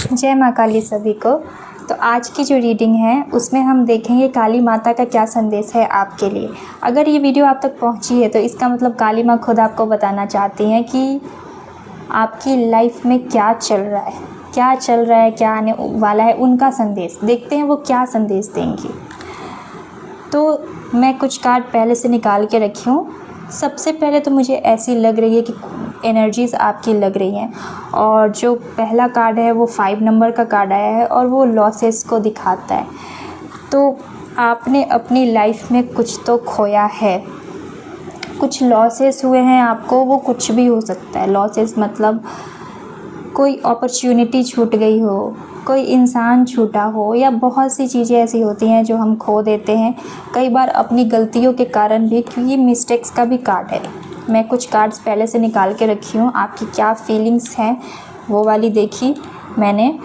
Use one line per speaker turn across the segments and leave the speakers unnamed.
जय माँ काली सभी को। तो आज की जो रीडिंग है उसमें हम देखेंगे काली माता का क्या संदेश है आपके लिए। अगर ये वीडियो आप तक पहुँची है तो इसका मतलब काली माँ खुद आपको बताना चाहती हैं कि आपकी लाइफ में क्या चल रहा है, क्या आने वाला है, उनका संदेश। देखते हैं वो क्या संदेश देंगी। तो मैं कुछ कार्ड पहले से निकाल के रखी हूँ। सबसे पहले तो मुझे ऐसी लग रही है कि एनर्जीज़ आपकी लग रही हैं, और जो पहला कार्ड है वो 5 नंबर का कार्ड आया है और वो लॉसेस को दिखाता है। तो आपने अपनी लाइफ में कुछ तो खोया है, कुछ लॉसेस हुए हैं आपको। वो कुछ भी हो सकता है। लॉसेस मतलब कोई अपॉर्चुनिटी छूट गई हो, कोई इंसान छूटा हो, या बहुत सी चीज़ें ऐसी होती हैं जो हम खो देते हैं कई बार अपनी गलतियों के कारण भी, क्योंकि मिस्टेक्स का भी कार्ड है। मैं कुछ कार्ड्स पहले से निकाल के रखी हूँ। आपकी क्या फीलिंग्स हैं वो वाली देखी मैंने।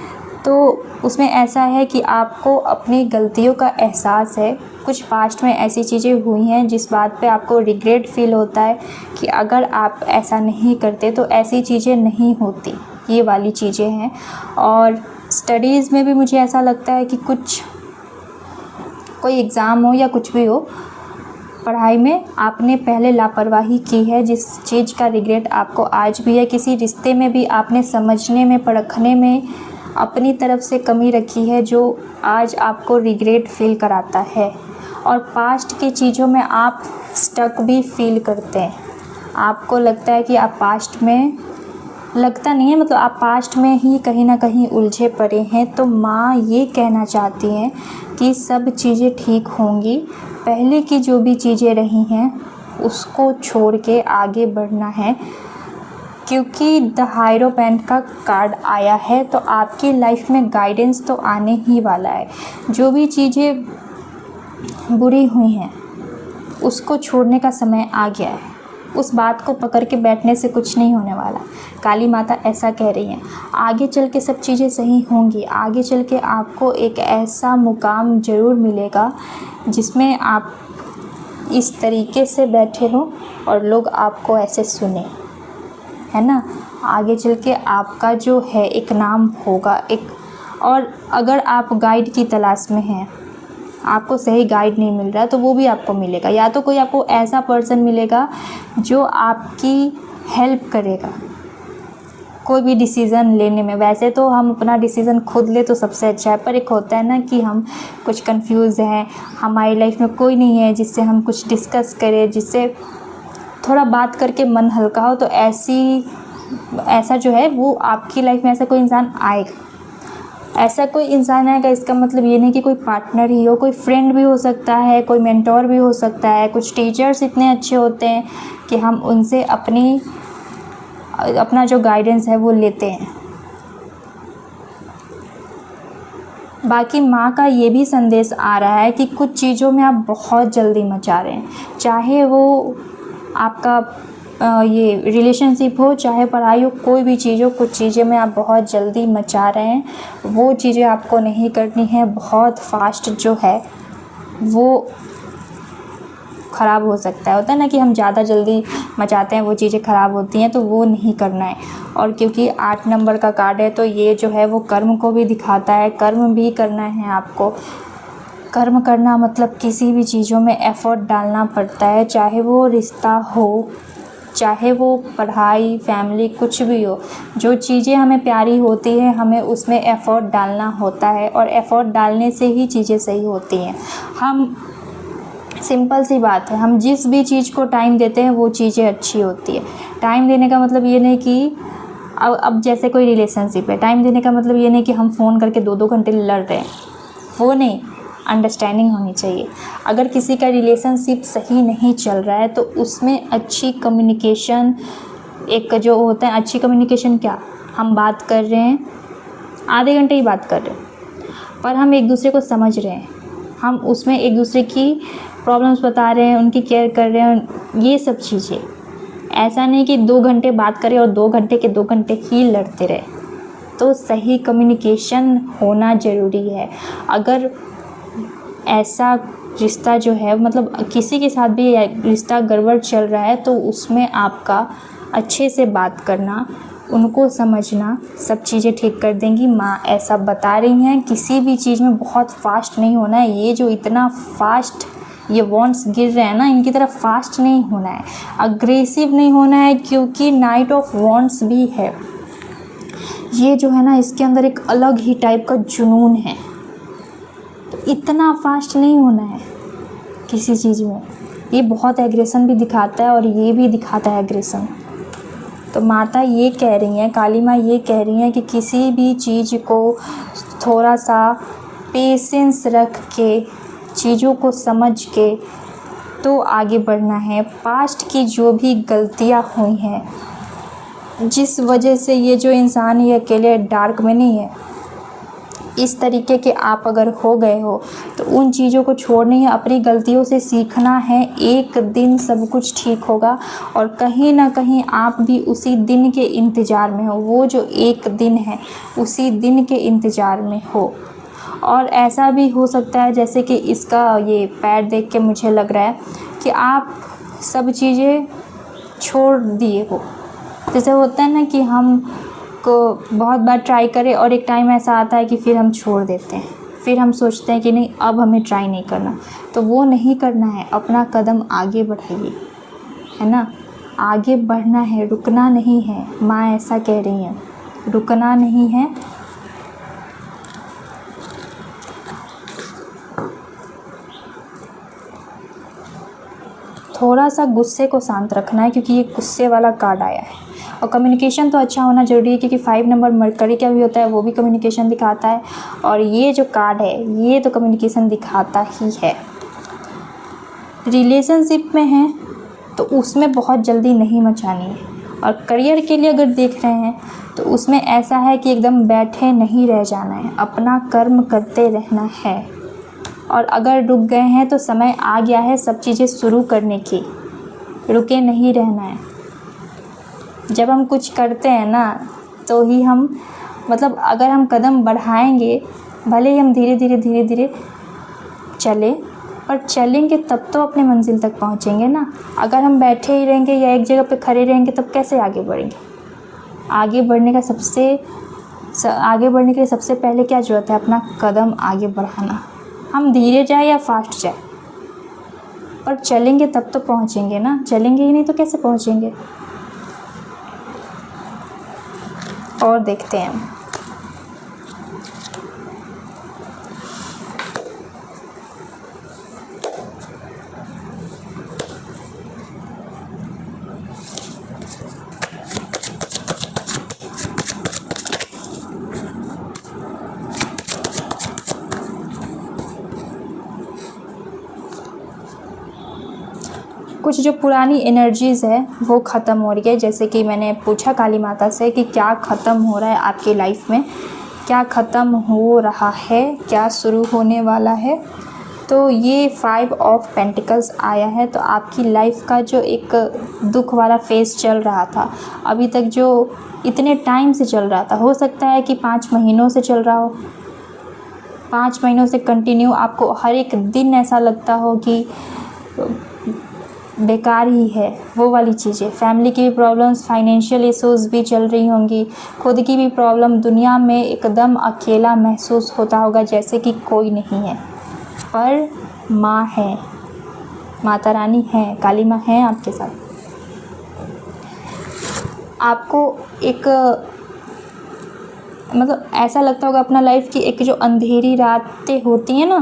तो उसमें ऐसा है कि आपको अपनी गलतियों का एहसास है। कुछ पास्ट में ऐसी चीज़ें हुई हैं जिस बात पे आपको रिग्रेट फील होता है कि अगर आप ऐसा नहीं करते तो ऐसी चीज़ें नहीं होती। ये वाली चीज़ें हैं। और स्टडीज़ में भी मुझे ऐसा लगता है कि कोई एग्ज़ाम हो या कुछ भी हो, पढ़ाई में आपने पहले लापरवाही की है, जिस चीज़ का रिग्रेट आपको आज भी है। किसी रिश्ते में भी आपने समझने में, परखने में अपनी तरफ से कमी रखी है जो आज आपको रिग्रेट फील कराता है। और पास्ट की चीज़ों में आप स्टक भी फील करते हैं। आपको लगता है कि आप पास्ट में, लगता नहीं है, मतलब आप पास्ट में ही कहीं ना कहीं उलझे पड़े हैं। तो माँ ये कहना चाहती हैं कि सब चीज़ें ठीक होंगी। पहले की जो भी चीज़ें रही हैं उसको छोड़ के आगे बढ़ना है, क्योंकि द हायरोफेंट का कार्ड आया है। तो आपकी लाइफ में गाइडेंस तो आने ही वाला है। जो भी चीज़ें बुरी हुई हैं उसको छोड़ने का समय आ गया है। उस बात को पकड़ के बैठने से कुछ नहीं होने वाला। काली माता ऐसा कह रही हैं। आगे चल के सब चीज़ें सही होंगी। आगे चल के आपको एक ऐसा मुकाम ज़रूर मिलेगा जिसमें आप इस तरीके से बैठे हो और लोग आपको ऐसे सुने, है ना। आगे चल के आपका जो है एक नाम होगा एक। और अगर आप गाइड की तलाश में हैं, आपको सही गाइड नहीं मिल रहा, तो वो भी आपको मिलेगा। या तो कोई आपको ऐसा पर्सन मिलेगा जो आपकी हेल्प करेगा कोई भी डिसीज़न लेने में। वैसे तो हम अपना डिसीज़न खुद ले तो सबसे अच्छा है, पर एक होता है ना कि हम कुछ कंफ्यूज हैं, हमारी लाइफ में कोई नहीं है जिससे हम कुछ डिस्कस करें, जिससे थोड़ा बात करके मन हल्का हो। तो ऐसा जो है वो आपकी लाइफ में ऐसा कोई इंसान आएगा। ऐसा कोई इंसान आएगा, इसका मतलब ये नहीं कि कोई पार्टनर ही हो, कोई फ्रेंड भी हो सकता है, कोई मेंटोर भी हो सकता है। कुछ टीचर्स इतने अच्छे होते हैं कि हम उनसे अपना जो गाइडेंस है वो लेते हैं। बाकी माँ का ये भी संदेश आ रहा है कि कुछ चीज़ों में आप बहुत जल्दी मचा रहे हैं, चाहे वो आपका ये रिलेशनशिप हो, चाहे पढ़ाई हो, कोई भी चीज़ हो। कुछ चीज़ें में आप बहुत जल्दी मचा रहे हैं, वो चीज़ें आपको नहीं करनी है। बहुत फास्ट जो है वो ख़राब हो सकता है। होता है ना कि हम ज़्यादा जल्दी मचाते हैं, वो चीज़ें ख़राब होती हैं, तो वो नहीं करना है। और क्योंकि 8 नंबर का कार्ड है तो ये जो है वो कर्म को भी दिखाता है। कर्म भी करना है आपको। कर्म करना मतलब किसी भी चीज़ों में एफ़र्ट डालना पड़ता है, चाहे वो रिश्ता हो, चाहे वो पढ़ाई, फैमिली, कुछ भी हो। जो चीज़ें हमें प्यारी होती हैं हमें उसमें एफ़र्ट डालना होता है, और एफ़र्ट डालने से ही चीज़ें सही होती हैं। हम सिंपल सी बात है, हम जिस भी चीज़ को टाइम देते हैं वो चीज़ें अच्छी होती है। टाइम देने का मतलब ये नहीं कि अब जैसे कोई रिलेशनशिप है, टाइम देने का मतलब ये नहीं कि हम फ़ोन करके 2-2 घंटे लड़ रहे हैं, वो नहीं। अंडरस्टैंडिंग होनी चाहिए। अगर किसी का रिलेशनशिप सही नहीं चल रहा है तो उसमें अच्छी कम्युनिकेशन, एक जो होता है अच्छी कम्युनिकेशन, क्या हम बात कर रहे हैं, आधे घंटे ही बात कर रहे हैं पर हम एक दूसरे को समझ रहे हैं, हम उसमें एक दूसरे की प्रॉब्लम्स बता रहे हैं, उनकी केयर कर रहे हैं, ये सब चीज़ें। ऐसा नहीं कि 2 घंटे बात करें और 2 घंटे के 2 घंटे ही लड़ते रहे। तो सही कम्युनिकेशन होना ज़रूरी है। अगर ऐसा रिश्ता जो है, मतलब किसी के साथ भी रिश्ता गड़बड़ चल रहा है, तो उसमें आपका अच्छे से बात करना, उनको समझना सब चीज़ें ठीक कर देंगी। माँ ऐसा बता रही हैं, किसी भी चीज़ में बहुत फास्ट नहीं होना है। ये जो इतना फास्ट ये वॉन्ड्स गिर रहे हैं ना, इनकी तरफ फास्ट नहीं होना है, अग्रेसिव नहीं होना है, क्योंकि नाइट ऑफ वॉन्ड्स भी है। ये जो है ना, इसके अंदर एक अलग ही टाइप का जुनून है, तो इतना फास्ट नहीं होना है किसी चीज़ में। ये बहुत एग्रेशन भी दिखाता है और ये भी दिखाता है एग्रेशन। तो माता ये कह रही हैं, काली माँ ये कह रही हैं कि किसी भी चीज़ को थोड़ा सा पेशेंस रख के, चीज़ों को समझ के तो आगे बढ़ना है। पास्ट की जो भी गलतियाँ हुई हैं, जिस वजह से ये जो इंसान ये अकेले डार्क में नहीं है, इस तरीके के आप अगर हो गए हो तो उन चीज़ों को छोड़नी है, अपनी गलतियों से सीखना है। एक दिन सब कुछ ठीक होगा और कहीं ना कहीं आप भी उसी दिन के इंतज़ार में हो। वो जो एक दिन है उसी दिन के इंतज़ार में हो। और ऐसा भी हो सकता है, जैसे कि इसका ये पैर देख के मुझे लग रहा है कि आप सब चीज़ें छोड़ दिए हो। जैसे होता है ना कि हम को बहुत बार ट्राई करें और एक टाइम ऐसा आता है कि फिर हम छोड़ देते हैं, फिर हम सोचते हैं कि नहीं अब हमें ट्राई नहीं करना। तो वो नहीं करना है, अपना कदम आगे बढ़ाइए, है ना। आगे बढ़ना है, रुकना नहीं है। माँ ऐसा कह रही हैं, रुकना नहीं है। थोड़ा सा गुस्से को शांत रखना है, क्योंकि ये गुस्से वाला कार्ड आया है। और कम्युनिकेशन तो अच्छा होना ज़रूरी है, क्योंकि 5 नंबर मरकरी का भी होता है, वो भी कम्युनिकेशन दिखाता है। और ये जो कार्ड है ये तो कम्युनिकेशन दिखाता ही है। रिलेशनशिप में है तो उसमें बहुत जल्दी नहीं मचानी है। और करियर के लिए अगर देख रहे हैं तो उसमें ऐसा है कि एकदम बैठे नहीं रह जाना है, अपना कर्म करते रहना है। और अगर रुक गए हैं तो समय आ गया है सब चीज़ें शुरू करने की, रुके नहीं रहना है। जब हम कुछ करते हैं ना तो ही हम मतलब अगर हम कदम बढ़ाएंगे, भले ही हम धीरे धीरे चलें, पर चलेंगे तब तो अपने मंजिल तक पहुंचेंगे ना। अगर हम बैठे ही रहेंगे या एक जगह पे खड़े रहेंगे तब कैसे आगे बढ़ेंगे। आगे बढ़ने के लिए सबसे पहले क्या ज़रूरत है, अपना कदम आगे बढ़ाना। हम धीरे जाए या फास्ट जाए, पर चलेंगे तब तो पहुंचेंगे ना। चलेंगे ही नहीं तो कैसे पहुंचेंगे। और देखते हैं कुछ जो पुरानी एनर्जीज़ है वो ख़त्म हो रही है। जैसे कि मैंने पूछा काली माता से कि क्या ख़त्म हो रहा है आपकी लाइफ में, क्या ख़त्म हो रहा है, क्या शुरू होने वाला है। तो ये 5 ऑफ पेंटिकल्स आया है। तो आपकी लाइफ का जो एक दुख वाला फेज़ चल रहा था अभी तक, जो इतने टाइम से चल रहा था, हो सकता है कि 5 महीनों से चल रहा हो। 5 महीनों से कंटिन्यू आपको हर एक दिन ऐसा लगता हो कि बेकार ही है, वो वाली चीज़ें। फैमिली की भी प्रॉब्लम्स, फाइनेंशियल इश्यूज़ भी चल रही होंगी, खुद की भी प्रॉब्लम, दुनिया में एकदम अकेला महसूस होता होगा, जैसे कि कोई नहीं है। पर माँ है, माता रानी है, काली माँ है आपके साथ। आपको एक मतलब ऐसा लगता होगा अपना लाइफ की एक जो अंधेरी रातें होती हैं ना,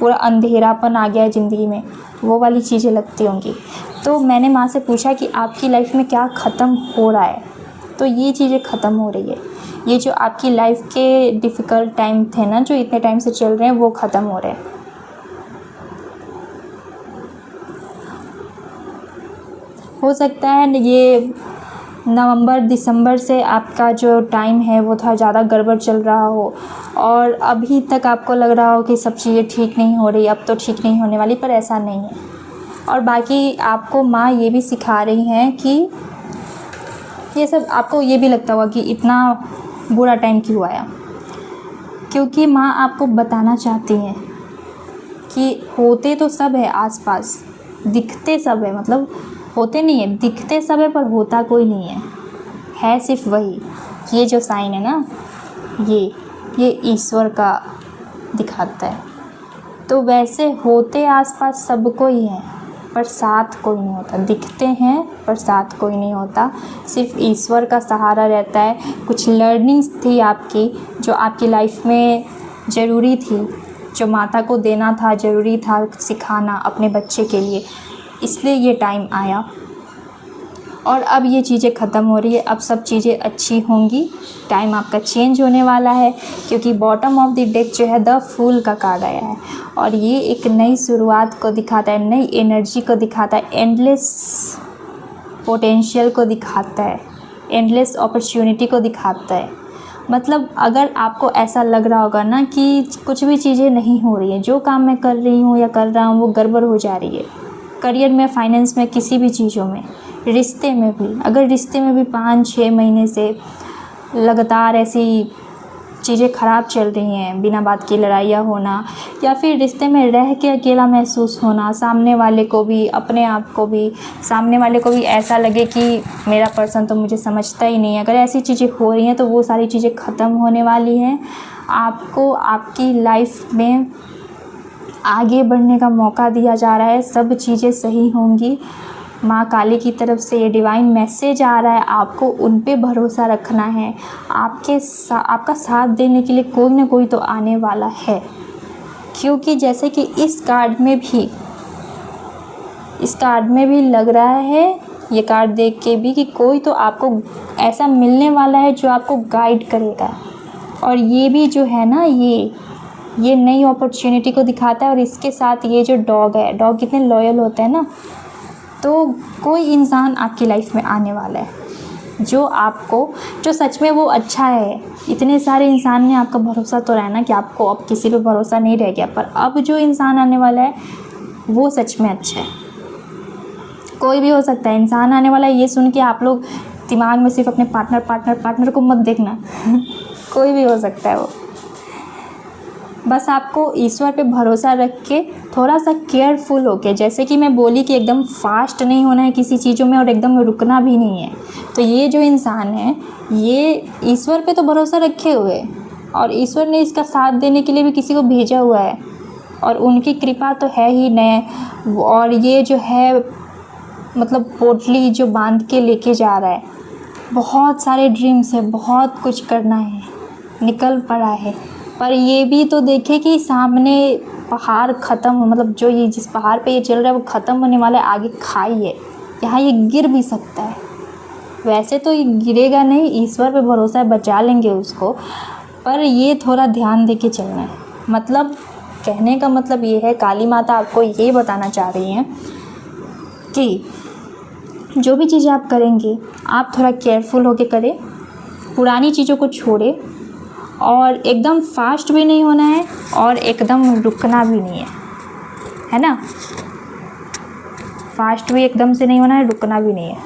पूरा अंधेरापन आ गया है ज़िंदगी में, वो वाली चीज़ें लगती होंगी। तो मैंने माँ से पूछा कि आपकी लाइफ में क्या ख़त्म हो रहा है। तो ये चीज़ें ख़त्म हो रही है। ये जो आपकी लाइफ के डिफ़िकल्ट टाइम थे ना, जो इतने टाइम से चल रहे हैं, वो ख़त्म हो रहे हैं। हो सकता है ये नवंबर दिसंबर से आपका जो टाइम है वो थोड़ा ज़्यादा गड़बड़ चल रहा हो और अभी तक आपको लग रहा हो कि सब चीज़ें ठीक नहीं हो रही, अब तो ठीक नहीं होने वाली, पर ऐसा नहीं है। और बाकी आपको माँ ये भी सिखा रही हैं कि ये सब आपको ये भी लगता होगा कि इतना बुरा टाइम क्यों आया, क्योंकि माँ आपको बताना चाहती हैं कि होते तो सब है आसपास, दिखते सब है, मतलब होते नहीं है, दिखते सब है, पर होता कोई नहीं है। है सिर्फ वही। ये जो साइन है ना, ये ईश्वर का दिखाता है। तो वैसे होते आसपास सबको ही है, पर साथ कोई नहीं होता। दिखते हैं पर साथ कोई नहीं होता, सिर्फ ईश्वर का सहारा रहता है। कुछ लर्निंग्स थी आपकी जो आपकी लाइफ में ज़रूरी थी, जो माता को देना था, ज़रूरी था सिखाना अपने बच्चे के लिए, इसलिए ये टाइम आया। और अब ये चीज़ें ख़त्म हो रही है, अब सब चीज़ें अच्छी होंगी। टाइम आपका चेंज होने वाला है, क्योंकि बॉटम ऑफ द डेक जो है द फूल का कार्ड आया है, और ये एक नई शुरुआत को दिखाता है, नई एनर्जी को दिखाता है, एंडलेस पोटेंशियल को दिखाता है, एंडलेस अपॉर्चुनिटी को दिखाता है। मतलब अगर आपको ऐसा लग रहा होगा ना कि कुछ भी चीज़ें नहीं हो रही है, जो काम मैं कर रही हूँ या कर रहा हूँ वो गड़बड़ हो जा रही है, करियर में, फाइनेंस में, किसी भी चीज़ों में, रिश्ते में भी, अगर रिश्ते में भी 5-6 महीने से लगातार ऐसी चीज़ें ख़राब चल रही हैं, बिना बात की लड़ाइयाँ होना, या फिर रिश्ते में रह के अकेला महसूस होना, सामने वाले को भी, अपने आप को भी, सामने वाले को भी ऐसा लगे कि मेरा पर्सन तो मुझे समझता ही नहीं है, अगर ऐसी चीज़ें हो रही हैं तो वो सारी चीज़ें ख़त्म होने वाली हैं। आपको आपकी लाइफ में आगे बढ़ने का मौका दिया जा रहा है, सब चीज़ें सही होंगी। माँ काली की तरफ से ये डिवाइन मैसेज आ रहा है, आपको उन पे भरोसा रखना है। आपका साथ देने के लिए कोई ना कोई तो आने वाला है, क्योंकि जैसे कि इस कार्ड में भी लग रहा है, ये कार्ड देख के भी, कि कोई तो आपको ऐसा मिलने वाला है जो आपको गाइड करेगा। और ये भी जो है ना, ये नई अपॉर्चुनिटी को दिखाता है। और इसके साथ ये जो डॉग है, डॉग कितने लॉयल होते हैं ना, तो कोई इंसान आपकी लाइफ में आने वाला है जो सच में वो अच्छा है। इतने सारे इंसान ने आपका भरोसा तो रहा ना कि आपको अब किसी पे भरोसा नहीं रह गया, पर अब जो इंसान आने वाला है वो सच में अच्छा है। कोई भी हो सकता है इंसान आने वाला है, ये सुन के आप लोग दिमाग में सिर्फ अपने पार्टनर को मत देखना कोई भी हो सकता है वो। बस आपको ईश्वर पे भरोसा रख के थोड़ा सा केयरफुल होके, जैसे कि मैं बोली कि एकदम फास्ट नहीं होना है किसी चीज़ों में और एकदम रुकना भी नहीं है। तो ये जो इंसान है ये ईश्वर पे तो भरोसा रखे हुए, और ईश्वर ने इसका साथ देने के लिए भी किसी को भेजा हुआ है, और उनकी कृपा तो है ही नहीं। और ये जो है मतलब पोटली जो बांध के लेके जा रहा है, बहुत सारे ड्रीम्स है, बहुत कुछ करना है, निकल पड़ा है। पर ये भी तो देखे कि सामने पहाड़ ख़त्म, मतलब जो ये जिस पहाड़ पे ये चल रहा है वो ख़त्म होने वाला है, आगे खाई है, यहाँ ये गिर भी सकता है। वैसे तो ये गिरेगा नहीं, ईश्वर पे भरोसा है, बचा लेंगे उसको, पर ये थोड़ा ध्यान दे के चलना है। मतलब कहने का मतलब ये है, काली माता आपको ये बताना चाह रही हैं कि जो भी चीज़ें आप करेंगे आप थोड़ा केयरफुल होके करें, पुरानी चीज़ों को छोड़ें, और एकदम फास्ट भी नहीं होना है और एकदम रुकना भी नहीं है ना। फास्ट भी एकदम से नहीं होना है, रुकना भी नहीं है।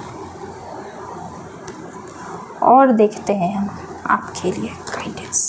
और देखते हैं हम आपके लिए गाइडेंस।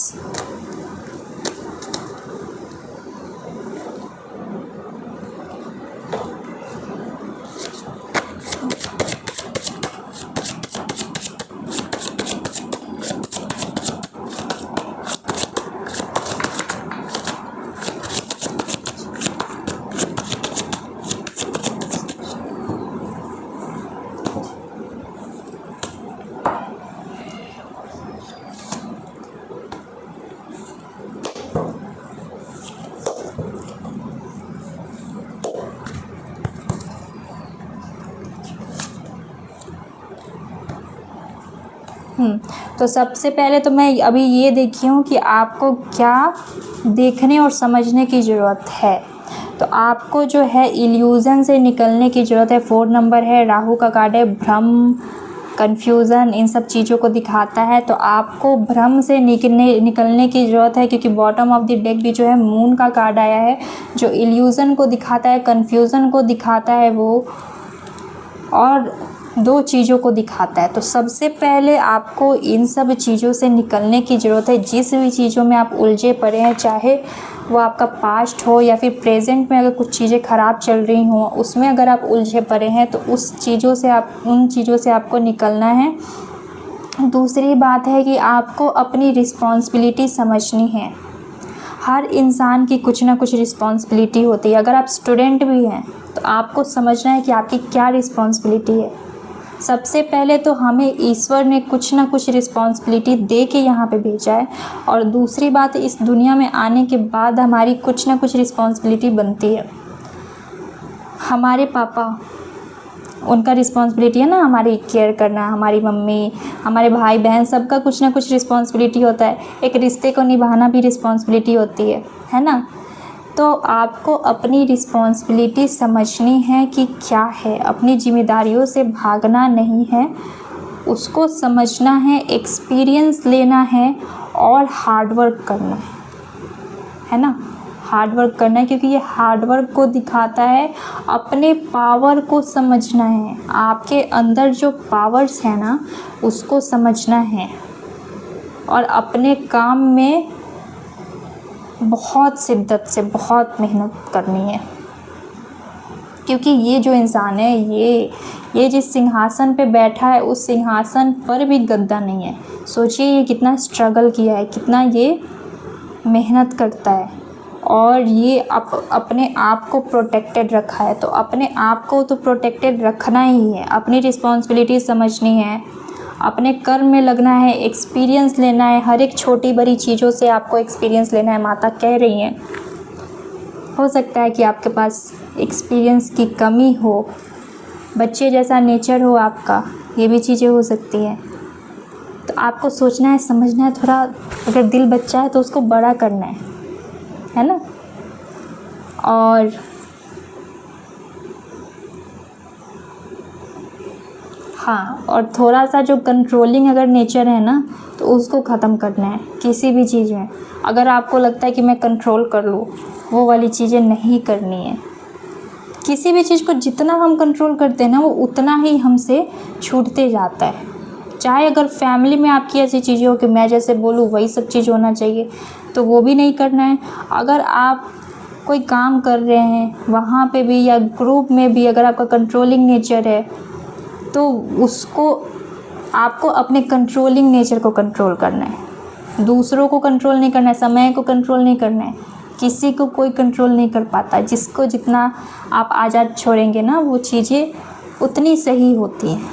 तो सबसे पहले तो मैं अभी ये देखी हूँ कि आपको क्या देखने और समझने की ज़रूरत है। तो आपको जो है इल्यूज़न से निकलने की ज़रूरत है। 4 नंबर है, राहु का कार्ड है, भ्रम, कन्फ्यूज़न, इन सब चीज़ों को दिखाता है। तो आपको भ्रम से निकलने की ज़रूरत है, क्योंकि बॉटम ऑफ द डेक भी जो है मून का कार्ड आया है, जो इल्यूज़न को दिखाता है, कन्फ्यूज़न को दिखाता है वो, और 2 चीज़ों को दिखाता है। तो सबसे पहले आपको इन सब चीज़ों से निकलने की ज़रूरत है। जिस भी चीज़ों में आप उलझे पड़े हैं, चाहे वो आपका पास्ट हो या फिर प्रेजेंट में अगर कुछ चीज़ें ख़राब चल रही हों, उसमें अगर आप उलझे पड़े हैं तो उन चीज़ों से आपको निकलना है। दूसरी बात है कि आपको अपनी रिस्पॉन्सिबिलिटी समझनी है। हर इंसान की कुछ ना कुछ रिस्पॉन्सिबिलिटी होती है। अगर आप स्टूडेंट भी हैं तो आपको समझना है कि आपकी क्या रिस्पॉन्सिबिलिटी है। सबसे पहले तो हमें ईश्वर ने कुछ ना कुछ रिस्पॉन्सिबिलिटी दे के यहाँ पे भेजा है, और दूसरी बात, इस दुनिया में आने के बाद हमारी कुछ ना कुछ रिस्पॉन्सिबिलिटी बनती है। हमारे पापा, उनका रिस्पॉन्सिबिलिटी है ना हमारी केयर करना, हमारी मम्मी, हमारे भाई बहन, सबका कुछ ना कुछ रिस्पॉन्सिबिलिटी होता है। एक रिश्ते को निभाना भी रिस्पॉन्सिबिलिटी होती है ना। तो आपको अपनी रिस्पॉन्सिबिलिटी समझनी है कि क्या है। अपनी जिम्मेदारियों से भागना नहीं है, उसको समझना है, एक्सपीरियंस लेना है और हार्ड वर्क करना है ना। हार्ड वर्क करना है, क्योंकि ये हार्ड वर्क को दिखाता है। अपने पावर को समझना है, आपके अंदर जो पावर्स है ना उसको समझना है, और अपने काम में बहुत शिद्दत से बहुत मेहनत करनी है। क्योंकि ये जो इंसान है, ये जिस सिंहासन पे बैठा है उस सिंहासन पर भी गद्दा नहीं है। सोचिए ये कितना स्ट्रगल किया है, कितना ये मेहनत करता है, और ये अपने आप को प्रोटेक्टेड रखा है। तो अपने आप को तो प्रोटेक्टेड रखना ही है, अपनी रिस्पॉन्सिबिलिटी समझनी है, अपने कर्म में लगना है, एक्सपीरियंस लेना है। हर एक छोटी बड़ी चीज़ों से आपको एक्सपीरियंस लेना है। माता कह रही हैं, हो सकता है कि आपके पास एक्सपीरियंस की कमी हो, बच्चे जैसा नेचर हो आपका, ये भी चीज़ें हो सकती हैं। तो आपको सोचना है, समझना है थोड़ा। अगर दिल बच्चा है तो उसको बड़ा करना है ना। और हाँ, और थोड़ा सा जो कंट्रोलिंग अगर नेचर है ना तो उसको ख़त्म करना है किसी भी चीज़ में। अगर आपको लगता है कि मैं कंट्रोल कर लूँ, वो वाली चीज़ें नहीं करनी है। किसी भी चीज़ को जितना हम कंट्रोल करते हैं ना वो उतना ही हमसे छूटते जाता है। चाहे अगर फैमिली में आपकी ऐसी चीज़ें हो कि मैं जैसे बोलूँ वही सब चीज़ होना चाहिए, तो वो भी नहीं करना है। अगर आप कोई काम कर रहे हैं वहाँ पे भी, या ग्रुप में भी, अगर आपका कंट्रोलिंग नेचर है तो उसको, आपको अपने कंट्रोलिंग नेचर को कंट्रोल करना है। दूसरों को कंट्रोल नहीं करना है, समय को कंट्रोल नहीं करना है। किसी को कोई कंट्रोल नहीं कर पाता। जिसको जितना आप आज़ाद छोड़ेंगे ना वो चीज़ें उतनी सही होती हैं।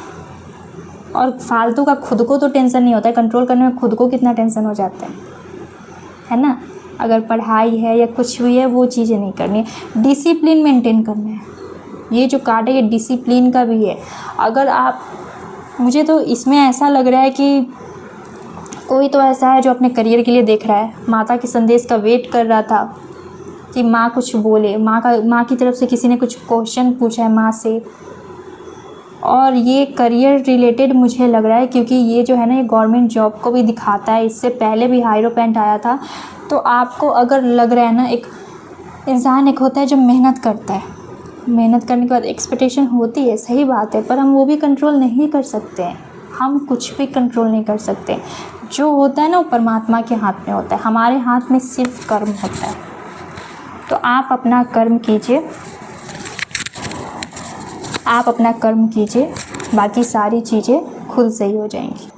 और फालतू का खुद को तो टेंशन नहीं होता है, कंट्रोल करने में खुद को कितना टेंशन हो जाता है ना। अगर पढ़ाई है या कुछ भी है वो चीज़ें नहीं करनी है, डिसिप्लिन मेंटेन करना है। ये जो कार्ड है ये डिसिप्लिन का भी है। अगर आप, मुझे तो इसमें ऐसा लग रहा है कि कोई तो ऐसा है जो अपने करियर के लिए देख रहा है, माता के संदेश का वेट कर रहा था कि माँ कुछ बोले, माँ की तरफ से किसी ने कुछ क्वेश्चन पूछा है माँ से। और ये करियर रिलेटेड मुझे लग रहा है, क्योंकि ये जो है ना ये गवर्नमेंट जॉब को भी दिखाता है। इससे पहले भी हायरोपेंट आया था। तो आपको अगर लग रहा है ना, एक इंसान एक होता है जो मेहनत करता है, मेहनत करने के बाद एक्सपेक्टेशन होती है, सही बात है, पर हम वो भी कंट्रोल नहीं कर सकते हैं। हम कुछ भी कंट्रोल नहीं कर सकते। जो होता है ना वो परमात्मा के हाथ में होता है, हमारे हाथ में सिर्फ कर्म होता है। तो आप अपना कर्म कीजिए, आप अपना कर्म कीजिए, बाकी सारी चीज़ें खुद सही हो जाएंगी।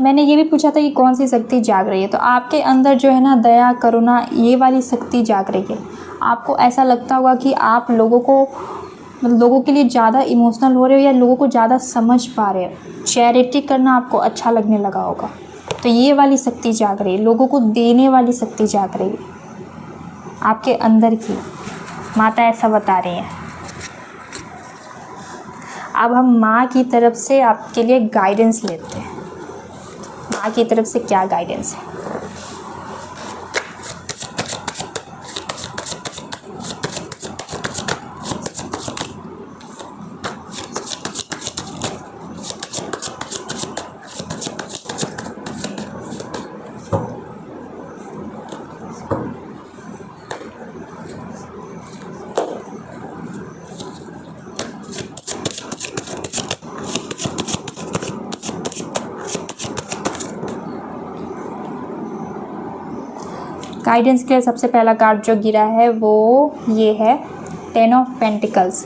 मैंने ये भी पूछा था कि कौन सी शक्ति जाग रही है, तो आपके अंदर जो है ना दया, करुणा, ये वाली शक्ति जाग रही है। आपको ऐसा लगता होगा कि आप लोगों के लिए ज़्यादा इमोशनल हो रहे हो, या लोगों को ज़्यादा समझ पा रहे हो। चैरिटी करना आपको अच्छा लगने लगा होगा। तो ये वाली शक्ति जाग रही है, लोगों को देने वाली शक्ति जाग रही है आपके अंदर की। माता ऐसा बता रही हैं। अब हम माँ की तरफ से आपके लिए गाइडेंस लेते हैं। माँ की तरफ से क्या गाइडेंस है? गाइडेंस के लिए सबसे पहला कार्ड जो गिरा है वो ये है 10 ऑफ पेंटिकल्स।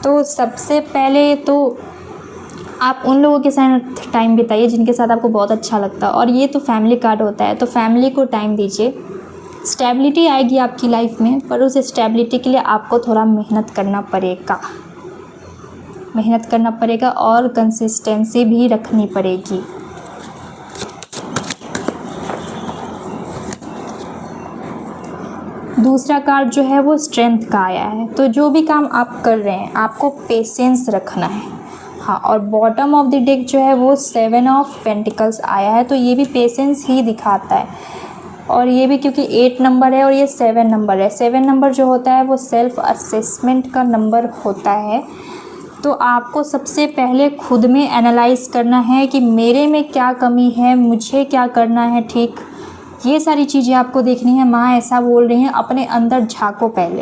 तो सबसे पहले तो आप उन लोगों के साथ टाइम बिताइए जिनके साथ आपको बहुत अच्छा लगता है। और ये तो फैमिली कार्ड होता है, तो फैमिली को टाइम दीजिए। स्टेबिलिटी आएगी आपकी लाइफ में, पर उस स्टेबिलिटी के लिए आपको थोड़ा मेहनत करना पड़ेगा और कंसिस्टेंसी भी रखनी पड़ेगी। दूसरा कार्ड जो है वो स्ट्रेंथ का आया है। तो जो भी काम आप कर रहे हैं आपको पेशेंस रखना है। हाँ, और बॉटम ऑफ द डेक जो है वो 7 ऑफ पेंटिकल्स आया है, तो ये भी पेशेंस ही दिखाता है। और ये भी क्योंकि 8 नंबर है और ये 7 नंबर है। 7 नंबर जो होता है वो सेल्फ असेसमेंट का नंबर होता है। तो आपको सबसे पहले खुद में एनालाइज करना है कि मेरे में क्या कमी है, मुझे क्या करना है ठीक, ये सारी चीज़ें आपको देखनी है। माँ ऐसा बोल रही हैं, अपने अंदर झाँको पहले,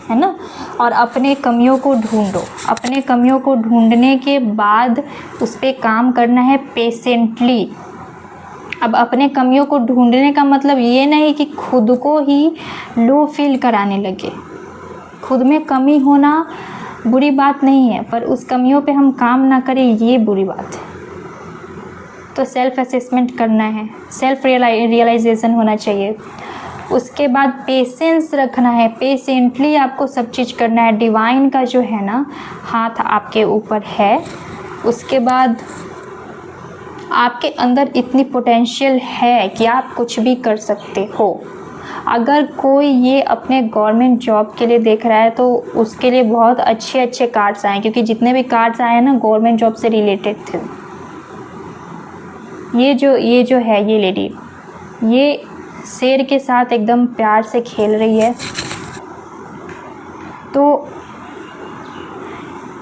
है ना, और अपने कमियों को ढूंढो। अपने कमियों को ढूंढने के बाद उस पर काम करना है पेशेंटली। अब अपने कमियों को ढूंढने का मतलब ये नहीं कि खुद को ही लो फील कराने लगे। खुद में कमी होना बुरी बात नहीं है, पर उस कमियों पे हम काम ना करें, ये बुरी बात है। तो सेल्फ असेसमेंट करना है, सेल्फ रियलाइजेशन होना चाहिए। उसके बाद पेशेंस रखना है, पेशेंटली आपको सब चीज़ करना है। डिवाइन का जो है ना हाथ आपके ऊपर है। उसके बाद आपके अंदर इतनी पोटेंशियल है कि आप कुछ भी कर सकते हो। अगर कोई ये अपने गवर्नमेंट जॉब के लिए देख रहा है तो उसके लिए बहुत अच्छे अच्छे कार्ड्स आए, क्योंकि जितने भी कार्ड्स आए ना गवर्नमेंट जॉब से रिलेटेड थे। ये जो है ये लेडी, ये शेर के साथ एकदम प्यार से खेल रही है। तो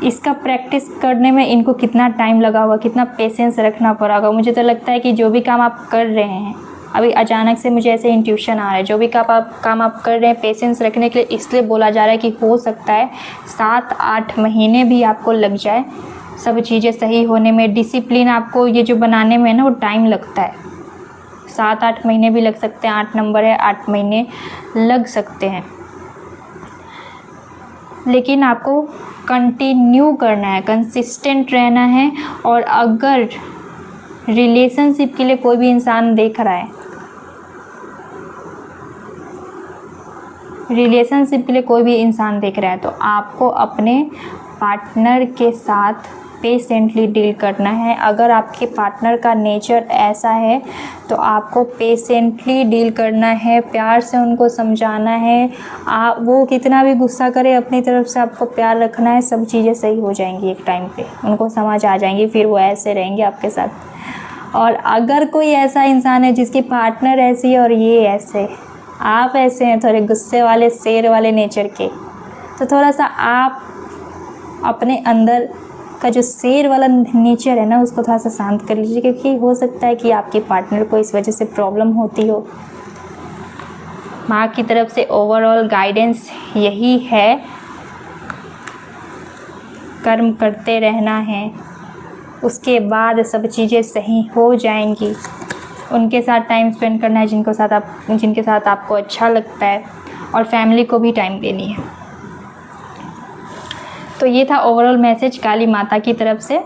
इसका प्रैक्टिस करने में इनको कितना टाइम लगा होगा, कितना पेशेंस रखना पड़ा होगा। मुझे तो लगता है कि जो भी काम आप कर रहे हैं, अभी अचानक से मुझे ऐसे इंट्यूशन आ रहा है, जो भी काम आप कर रहे हैं पेशेंस रखने के लिए इसलिए बोला जा रहा है कि हो सकता है 7-8 महीने भी आपको लग जाए सब चीज़ें सही होने में। डिसिप्लिन आपको ये जो बनाने में है ना वो टाइम लगता है, 7-8 महीने भी लग सकते हैं। 8 नंबर है, 8 महीने लग सकते हैं, लेकिन आपको कंटिन्यू करना है, कंसिस्टेंट रहना है। और अगर रिलेशनशिप के लिए कोई भी इंसान देख रहा है, तो आपको अपने पार्टनर के साथ पेशेंटली डील करना है। अगर आपके पार्टनर का नेचर ऐसा है तो आपको पेशेंटली डील करना है, प्यार से उनको समझाना है। वो कितना भी गुस्सा करे, अपनी तरफ से आपको प्यार रखना है। सब चीज़ें सही हो जाएंगी एक टाइम पे, उनको समझ आ जाएंगी, फिर वो ऐसे रहेंगे आपके साथ। और अगर कोई ऐसा इंसान है जिसकी पार्टनर ऐसी है और ये ऐसे, आप ऐसे हैं थोड़े गुस्से वाले शेर वाले नेचर के, तो थोड़ा सा आप अपने अंदर का जो शेर वाला नेचर है ना उसको थोड़ा सा शांत कर लीजिए, क्योंकि हो सकता है कि आपके पार्टनर को इस वजह से प्रॉब्लम होती हो। माँ की तरफ से ओवरऑल गाइडेंस यही है, कर्म करते रहना है, उसके बाद सब चीज़ें सही हो जाएंगी। उनके साथ टाइम स्पेंड करना है जिनके साथ आपको अच्छा लगता है, और फैमिली को भी टाइम देनी है। तो ये था ओवरऑल मैसेज काली माता की तरफ से।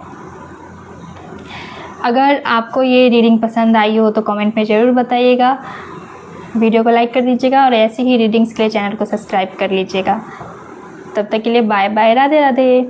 अगर आपको ये रीडिंग पसंद आई हो तो कमेंट में ज़रूर बताइएगा, वीडियो को लाइक कर दीजिएगा, और ऐसी ही रीडिंग्स के लिए चैनल को सब्सक्राइब कर लीजिएगा। तब तक के लिए बाय बाय, राधे राधे।